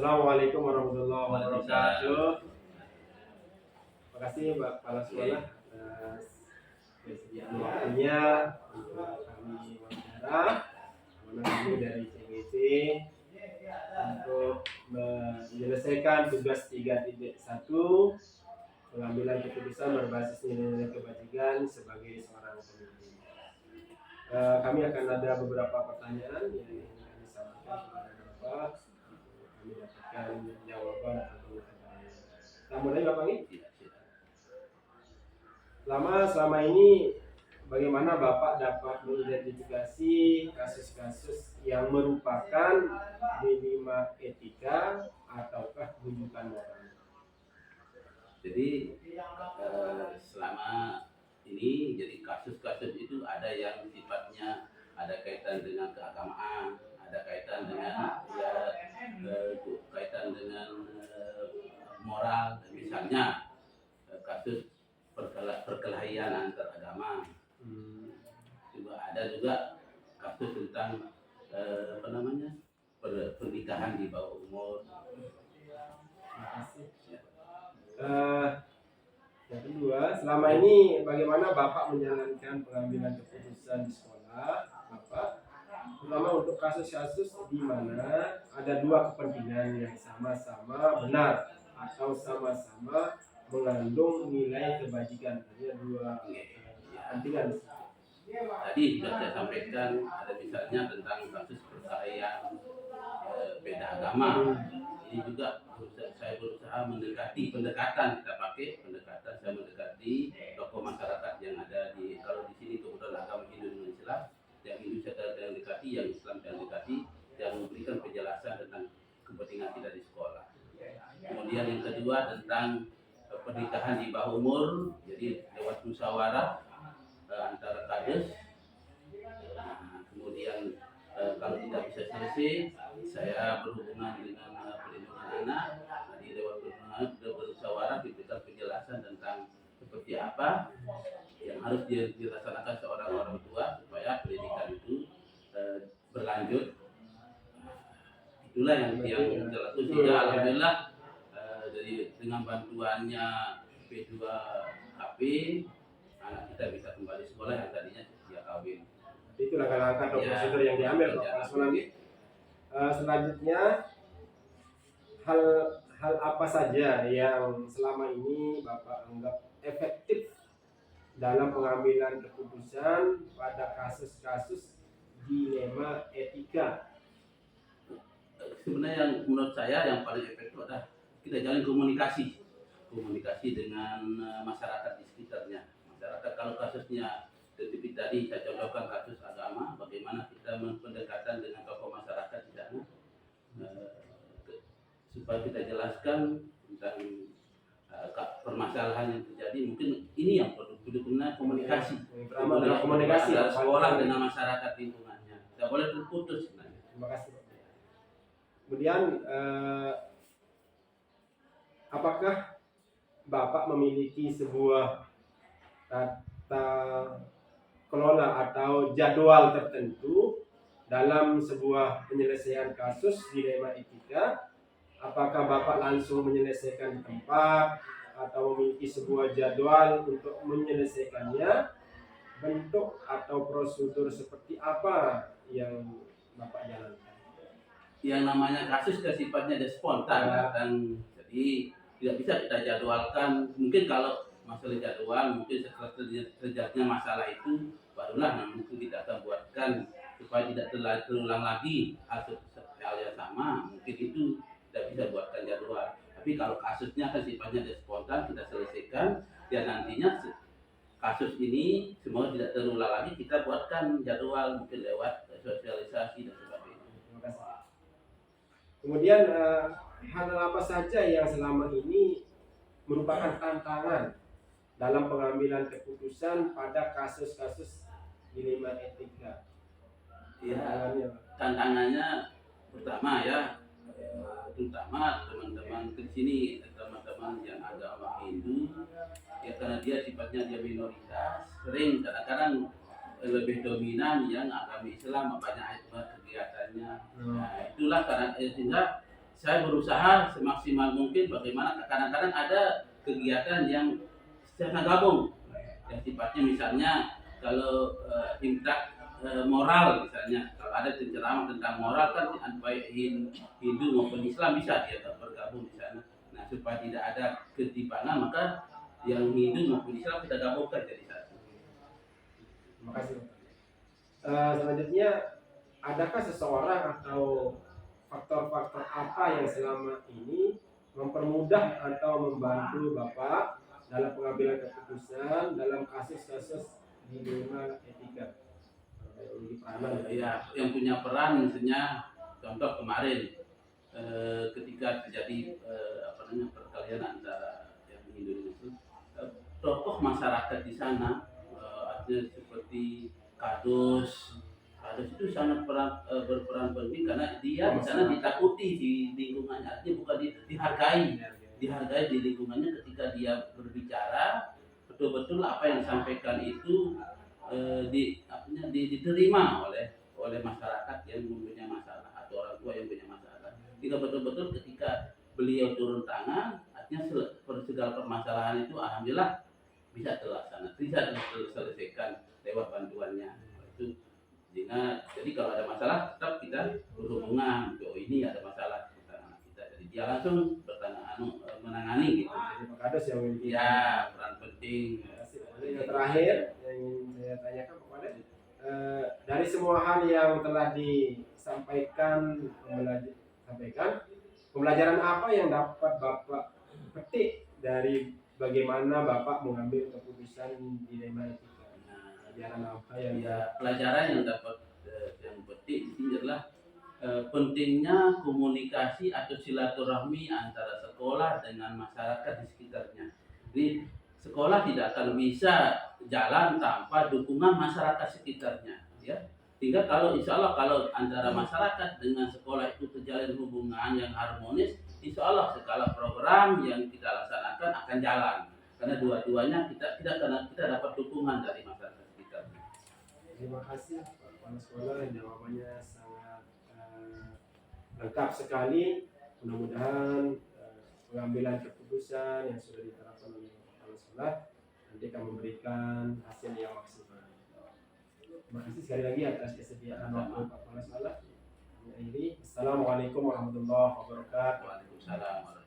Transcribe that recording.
Assalamualaikum warahmatullahi wabarakatuh. Terima kasih Pak Kepala Sekolah atas kesediaan waktunya untuk kami wawancara. Kami dari CGC untuk menyelesaikan tugas 3.1 pengambilan keputusan berbasis nilai-nilai kebajikan sebagai seorang pemimpin. Kami akan ada beberapa pertanyaan yang kami sampaikan kepada Bapak. Kami dapatkan jawaban atau kita mulai Bapak ini. Selama ini bagaimana Bapak dapat mengidentifikasi kasus-kasus yang merupakan dilema etika ataukah rujukan moral? Jadi selama ini jadi kasus-kasus itu ada yang sifatnya ada kaitan dengan keagamaan, ada kaitan dengan kaitan dengan moral, misalnya kasus perkelahian antar agama. Juga ada juga kasus tentang pernikahan di bawah umur. Terima kasih. Yang kedua, selama ini bagaimana Bapak menjalankan pengambilan keputusan di sekolah Bapak, terutama untuk kasus-kasus di mana ada dua kepentingan yang sama-sama benar atau sama-sama mengandung nilai kebajikan, ada dua kepentingan. Tadi sudah saya sampaikan, ada misalnya tentang kasus perkelahian beda agama. Ini juga saya berusaha mendekati pendekatan, kita pakai pendekatan, saya mendekati tokoh masyarakat yang ada di, kalau di sini kebetulan agama Hindu dan Islam, yang Hindu saya dekati, yang Islam saya dekati, yang memberikan penjelasan tentang kepentingan kita di sekolah. Kemudian yang kedua tentang pernikahan di bawah umur, jadi lewat musyawarah antara kades. Kemudian kalau tidak bisa selesai, saya berhubungan dengan perlindungan anak. Tadi lewat bermusyawarah diberikan penjelasan tentang seperti apa yang harus dilaksanakan seorang orang tua supaya pendidikan itu berlanjut. Itulah yang dilakukan. Sehingga alhamdulillah dengan bantuannya P2HP anak kita bisa kembali sekolah yang tadinya dia kawin. Itu langkah-langkah atau prosedur yang diambil Pak Kepala. Selanjutnya hal apa saja yang selama ini Bapak anggap efektif dalam pengambilan keputusan pada kasus-kasus dilema etika? Sebenarnya yang menurut saya yang paling efektif adalah kita jalin komunikasi dengan masyarakat di sekitarnya. Masyarakat kalau kasusnya seperti tadi saya contohkan kasus agama, bagaimana kita pendekatan dengan tokoh masyarakat di sana supaya kita jelaskan tentang permasalahan yang terjadi. Mungkin ini yang perlu komunikasi. Komunikasi sekolah dengan masyarakat lingkungannya. Tidak boleh terputus. Terima kasih. Kemudian apakah Bapak memiliki sebuah tata kelola atau jadwal tertentu dalam sebuah penyelesaian kasus dilema etika? Apakah Bapak langsung menyelesaikan di tempat atau memiliki sebuah jadwal untuk menyelesaikannya? Bentuk atau prosedur seperti apa yang Bapak jalankan? Yang namanya kasus sifatnya spontan dan jadi tidak bisa kita jadwalkan. Mungkin kalau masalah jadwal, mungkin setelah terjadinya masalah itu barulah mungkin kita akan buatkan supaya tidak terulang lagi hal yang sama. Mungkin itu tidak bisa buatkan jadwal. Tapi kalau kasusnya kan sifatnya spontan, kita selesaikan dan nantinya kasus ini semoga tidak terulang lagi, kita buatkan jadwal mungkin lewat sosialisasi dan sebagainya. Terima kasih. Kemudian hal apa saja yang selama ini merupakan tantangan dalam pengambilan keputusan pada kasus-kasus dilema etika? Ya, tantangannya pertama ya, terutama teman-teman ke sini, teman-teman yang agama Hindu, ya karena dia sifatnya dia minoritas, sering kadang-kadang lebih dominan yang agama Islam, banyak kegiatannya. Nah, itulah karena sehingga saya berusaha semaksimal mungkin bagaimana kadang-kadang ada kegiatan yang secara gabung yang sifatnya misalnya kalau imtak moral misalnya kalau ada ceramah tentang moral kan baik Hindu maupun Islam bisa dia bergabung di sana. Nah supaya tidak ada ketimpangan maka yang Hindu maupun Islam kita gabungkan jadi satu. Terima kasih. Selanjutnya, adakah seseorang atau faktor-faktor apa yang selama ini mempermudah atau membantu Bapak dalam pengambilan keputusan dalam kasus-kasus dilema etika? Di peranan Ya, yang punya peran misalnya contoh kemarin ketika terjadi perkelahian antara yang Hindu dan Muslim, tokoh masyarakat di sana artinya seperti Kadus itu sangat berperan penting karena dia di sana ditakuti di lingkungannya, artinya bukan dihargai di lingkungannya ketika dia berbicara betul-betul apa yang disampaikan itu diterima oleh masyarakat yang mempunyai masalah atau orang tua yang punya masalah. Jika betul-betul ketika beliau turun tangan, artinya segala permasalahan itu alhamdulillah bisa terlaksana, bisa terselesaikan lewat bantuannya. Itu jadi kalau ada masalah tetap kita berhubungan. Oh ini ada masalah tentang anak kita, jadi dia langsung menangani gitu. Jadi Pak Kadus yang memiliki peran penting. Yang terakhir yang ingin saya tanyakan kepada dari semua hal yang telah disampaikan pembelajaran apa yang dapat Bapak petik dari bagaimana Bapak mengambil keputusan dilema etika? Pelajaran apa yang pelajaran yang dapat yang petik ini adalah pentingnya komunikasi atau silaturahmi antara sekolah dengan masyarakat di sekitarnya. Jadi sekolah tidak akan bisa jalan tanpa dukungan masyarakat sekitarnya, ya. Sehingga kalau insya Allah kalau antara masyarakat dengan sekolah itu terjalin hubungan yang harmonis, insya Allah segala program yang kita laksanakan akan jalan. Karena dua-duanya kita dapat dukungan dari masyarakat sekitarnya. Terima kasih Pak Kepala Sekolah, jawabannya sangat lengkap sekali. Mudah-mudahan pengambilan keputusan yang sudah diterapkan oleh Kepala Sekolah nanti akan memberikan hasil yang maksimal. Terima kasih sekali lagi atas kesediaan waktu Pak Kepala Sekolah. Assalamualaikum warahmatullahi wabarakatuh. Waalaikumsalam.